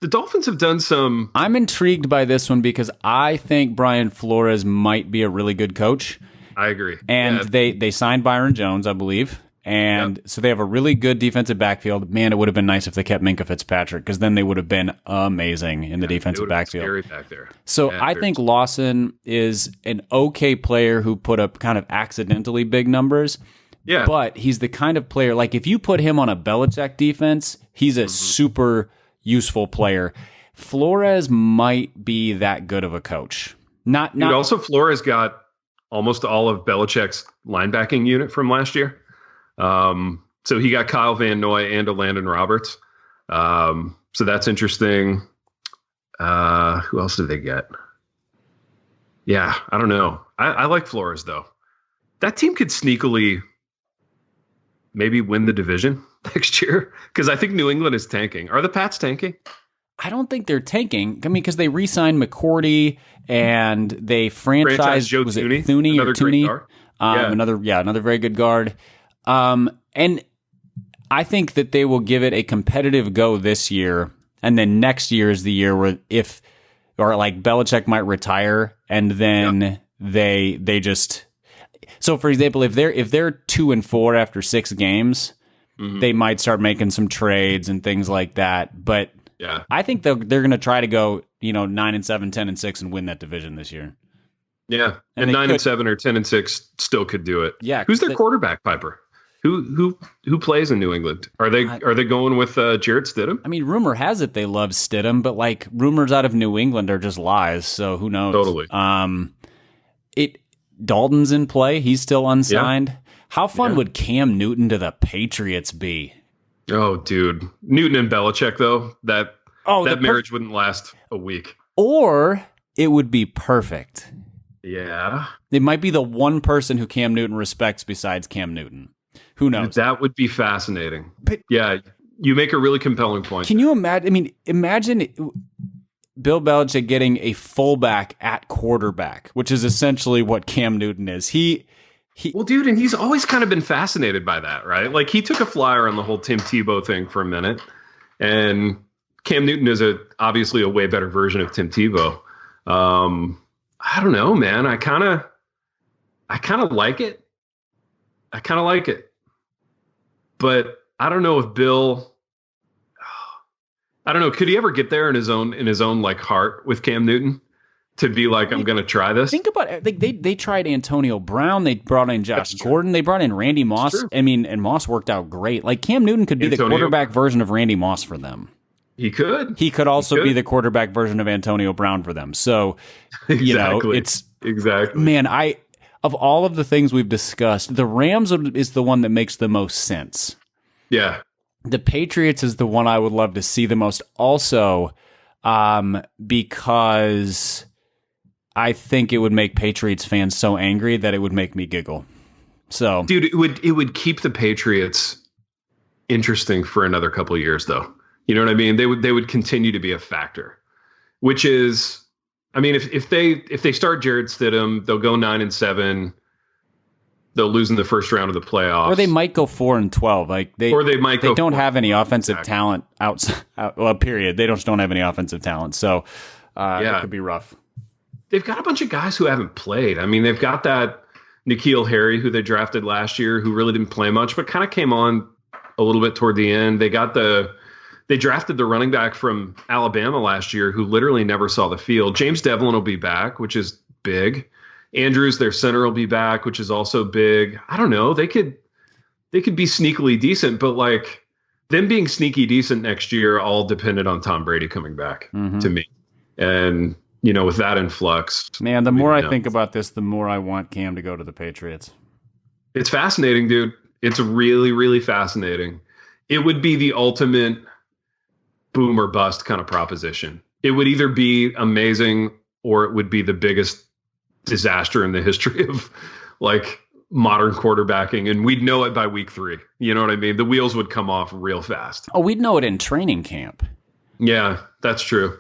the Dolphins have done some. I'm intrigued by this one because I think Brian Flores might be a really good coach. I agree. And they signed Byron Jones, I believe. And so they have a really good defensive backfield. Man, it would have been nice if they kept Minkah Fitzpatrick, because then they would have been amazing in the defensive backfield. Scary back there. So I think Lawson is an okay player who put up kind of accidentally big numbers. Yeah. But he's the kind of player, like if you put him on a Belichick defense, he's a super useful player. Flores might be that good of a coach. Not also Flores got almost all of Belichick's linebacking unit from last year. So he got Kyle Van Noy and Landon Roberts. So that's interesting. Who else did they get? Yeah, I don't know. I like Flores though. That team could sneakily maybe win the division next year, because I think New England is tanking. Are the Pats tanking? I don't think they're tanking. I mean, because they re-signed McCourty and they franchised Joe was Thuney, it Thuney or Thuney? Another very good guard. And I think that they will give it a competitive go this year, and then next year is the year where like Belichick might retire, and then they just. So, for example, if they're 2-4 after 6 games, they might start making some trades and things like that. But I think they're going to try to go 9-7, 10-6, and win that division this year. Yeah, and 9-7 or 10-6 still could do it. Yeah, who's their quarterback, Piper? Who plays in New England? Are they going with Jarrett Stidham? I mean, rumor has it they love Stidham, but like rumors out of New England are just lies. So who knows? Totally. Dalton's in play. He's still unsigned. Yeah. How fun would Cam Newton to the Patriots be? Oh, dude, Newton and Belichick though. That marriage wouldn't last a week. Or it would be perfect. Yeah. It might be the one person who Cam Newton respects besides Cam Newton. Who knows? That would be fascinating. But yeah, you make a really compelling point. Can you imagine? I mean, imagine Bill Belichick getting a fullback at quarterback, which is essentially what Cam Newton is. Well, dude, and he's always kind of been fascinated by that, right? Like he took a flyer on the whole Tim Tebow thing for a minute, and Cam Newton is obviously a way better version of Tim Tebow. I don't know, man. I kind of like it. But I don't know if Bill. I don't know. Could he ever get there in his own like heart with Cam Newton to be like, I'm going to try this? Think about it. Like they tried Antonio Brown. They brought in Josh Gordon. They brought in Randy Moss. I mean, and Moss worked out great. Like Cam Newton could be the quarterback version of Randy Moss for them. He could. He could also be the quarterback version of Antonio Brown for them. So, it's exactly. Man, of all of the things we've discussed, the Rams is the one that makes the most sense. Yeah. The Patriots is the one I would love to see the most also, because I think it would make Patriots fans so angry that it would make me giggle. So, dude, it would keep the Patriots interesting for another couple of years, though. You know what I mean? They would continue to be a factor, which is, I mean, if they start Jarrett Stidham, they'll go 9-7. They'll lose in the first round of the playoffs, or they might go 4-12. Like they don't have any offensive talent outside. Well, period. They don't have any offensive talent, so it could be rough. They've got a bunch of guys who haven't played. I mean, they've got that N'Keal Harry who they drafted last year, who really didn't play much, but kind of came on a little bit toward the end. They drafted the running back from Alabama last year who literally never saw the field. James Devlin will be back, which is big. Andrews, their center, will be back, which is also big. I don't know. They could be sneakily decent, but like them being sneaky decent next year all depended on Tom Brady coming back to me. And, with that influx. Man, the more I think about this, the more I want Cam to go to the Patriots. It's fascinating, dude. It's really, really fascinating. It would be the ultimate boom or bust kind of proposition. It would either be amazing or it would be the biggest disaster in the history of like modern quarterbacking, and we'd know it by week 3. You know what I mean? The wheels would come off real fast. Oh, we'd know it in training camp. Yeah, that's true.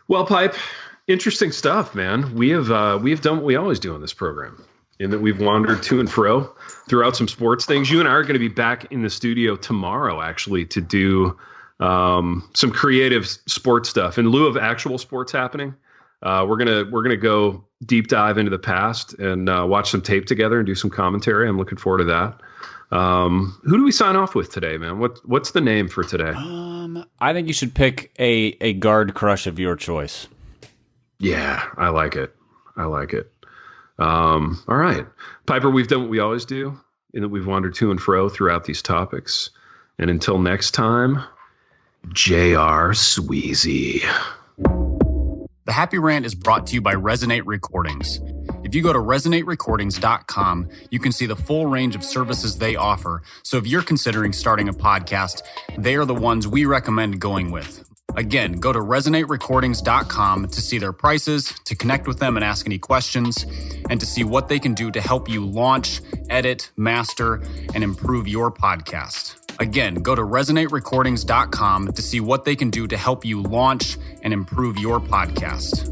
Well, Pipe, interesting stuff, man. We have done what we always do on this program, in that we've wandered to and fro throughout some sports things. You and I are going to be back in the studio tomorrow, actually, to do some creative sports stuff in lieu of actual sports happening. We're gonna go deep dive into the past and watch some tape together and do some commentary. I'm looking forward to that. Who do we sign off with today, man? What's the name for today? I think you should pick a guard crush of your choice. Yeah, I like it. All right, Piper, we've done what we always do in that we've wandered to and fro throughout these topics. And until next time, J.R. Sweezy. The Happy Rant is brought to you by Resonate Recordings. If you go to resonaterecordings.com, you can see the full range of services they offer. So if you're considering starting a podcast, they are the ones we recommend going with. Again, go to resonaterecordings.com to see their prices, to connect with them and ask any questions, and to see what they can do to help you launch, edit, master, and improve your podcast. Again, go to resonaterecordings.com to see what they can do to help you launch and improve your podcast.